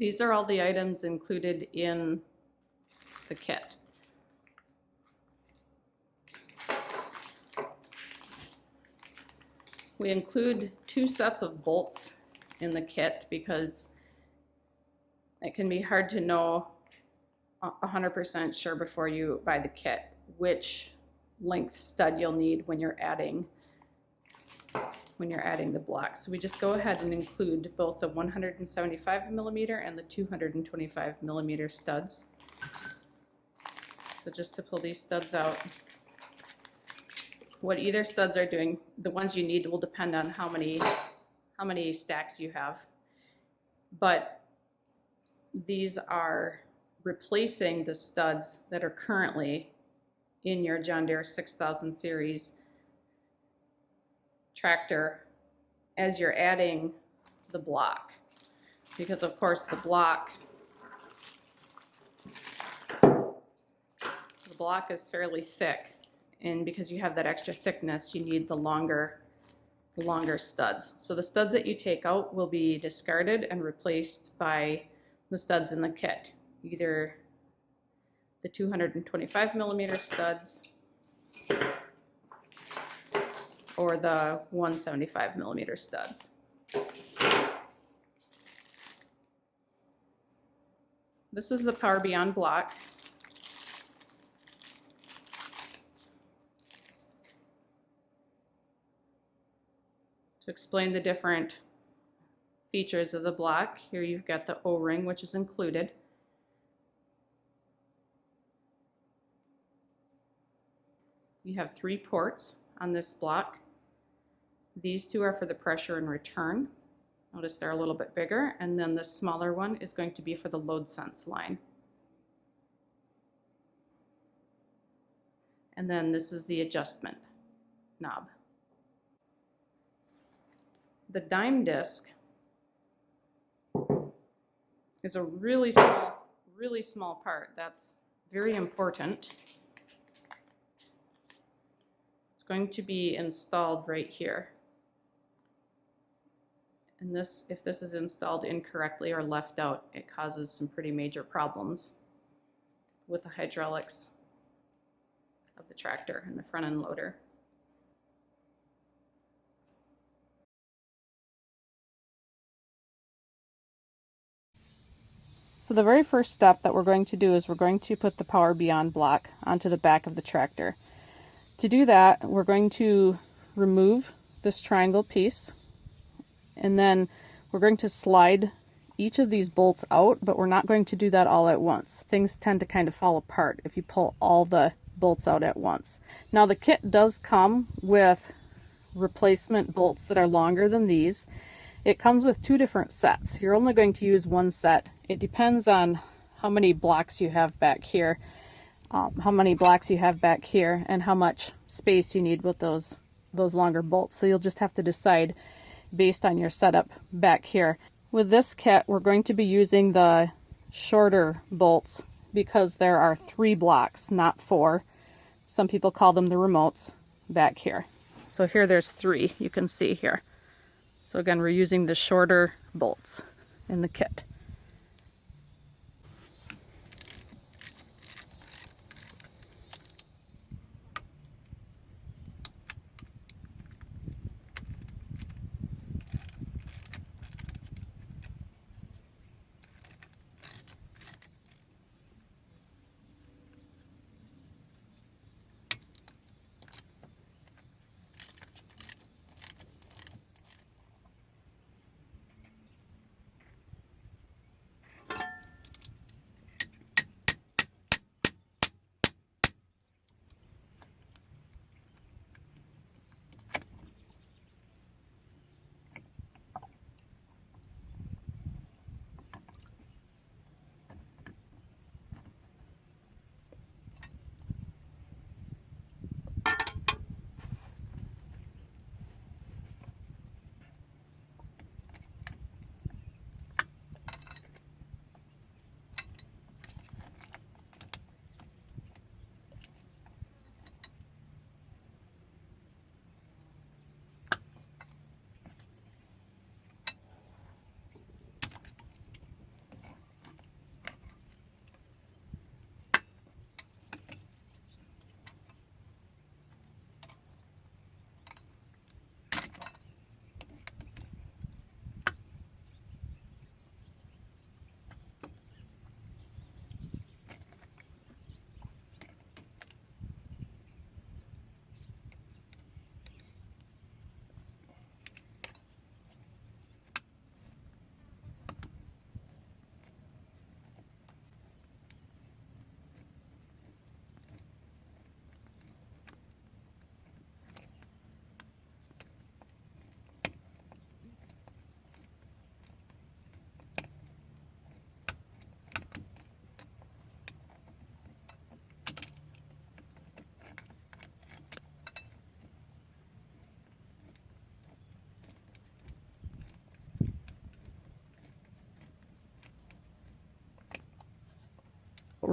These are all the items included in the kit. We include 2 sets of bolts in the kit because it can be hard to know 100% sure before you buy the kit which length stud you'll need when you're adding the blocks. So we just go ahead and include both the 175mm and the 225mm studs. So just to pull these studs out, what either studs are doing, the ones you need will depend on how many stacks you have. But these are replacing the studs that are currently in your John Deere 6000 series tractor as you're adding the block. Because of course the block is fairly thick, and because you have that extra thickness, you need the longer studs. So the studs that you take out will be discarded and replaced by the studs in the kit, either the 225mm studs or the 175mm studs. This is the Power Beyond block. To explain the different features of the block, here you've got the O-ring, which is included. You have 3 ports on this block. These 2 are for the pressure and return. Notice they're a little bit bigger, and then the smaller one is going to be for the load sense line. And then this is the adjustment knob. The dime disc is a really small part. That's very important. It's going to be installed right here. And this, if this is installed incorrectly or left out, it causes some pretty major problems with the hydraulics of the tractor and the front end loader. So the very first step that we're going to do is we're going to put the Power Beyond block onto the back of the tractor. To do that, we're going to remove this triangle piece, and then we're going to slide each of these bolts out, but we're not going to do that all at once. Things tend to kind of fall apart if you pull all the bolts out at once. Now the kit does come with replacement bolts that are longer than these. It comes with 2 different sets. You're only going to use 1 set. It depends on how many blocks you have back here, and how much space you need with those longer bolts. So you'll just have to decide based on your setup back here. With this kit, we're going to be using the shorter bolts because there are 3 blocks, not 4. Some people call them the remotes back here. So here there's 3, you can see here. So again, we're using the shorter bolts in the kit.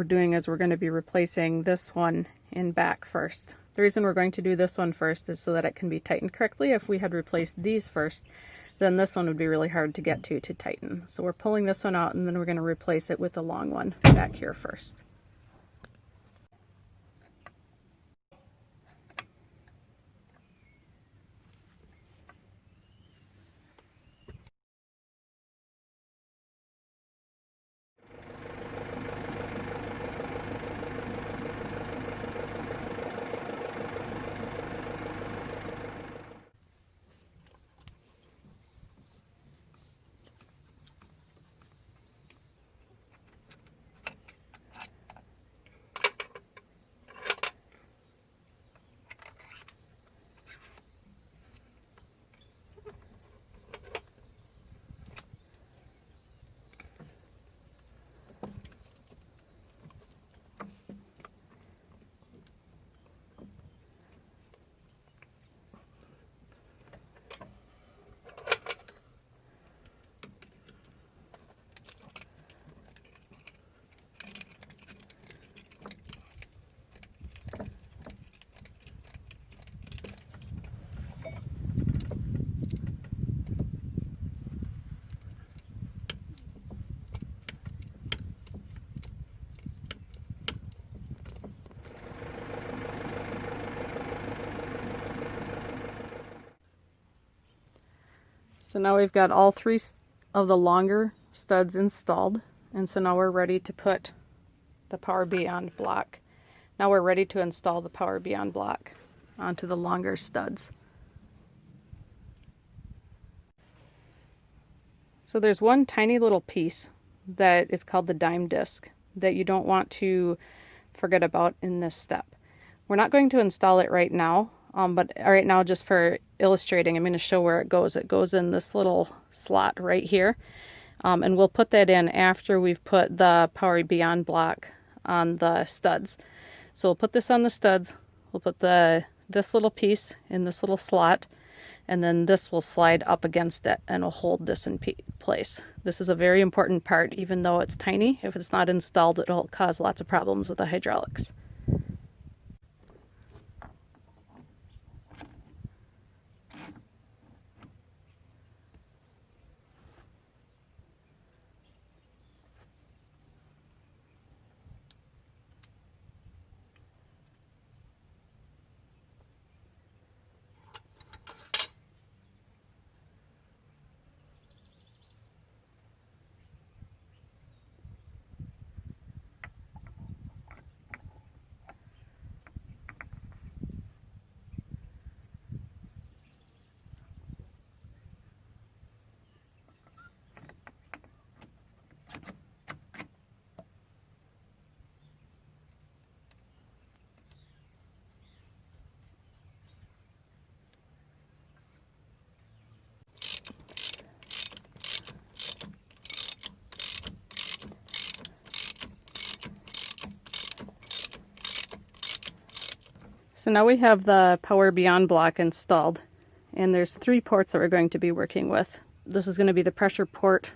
we're doing is we're going to be replacing this one in back first. The reason we're going to do this one first is so that it can be tightened correctly. If we had replaced these first, then this one would be really hard to get to tighten. So we're pulling this one out, and then we're going to replace it with the long one back here first. So now we've got all three of the longer studs installed, and so now we're ready to put the Power Beyond block. Now we're ready to install the Power Beyond block onto the longer studs. So there's one tiny little piece that is called the dime disc that you don't want to forget about in this step. We're not going to install it right now, but right now, just for illustrating, I'm going to show where it goes. It goes in this little slot right here, and we'll put that in after we've put the Power Beyond block on the studs. So we'll put this on the studs, we'll put this little piece in this little slot, and then this will slide up against it and will hold this in place. This is a very important part, even though it's tiny. If it's not installed, it'll cause lots of problems with the hydraulics. So now we have the Power Beyond block installed, and there's 3 ports that we're going to be working with. This is going to be the pressure port,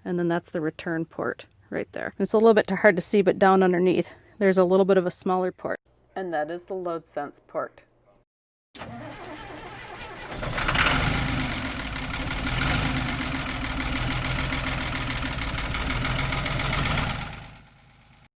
and then that's the return port right there. It's a little bit hard to see, but down underneath there's a little bit of a smaller port, and that is the load sense port.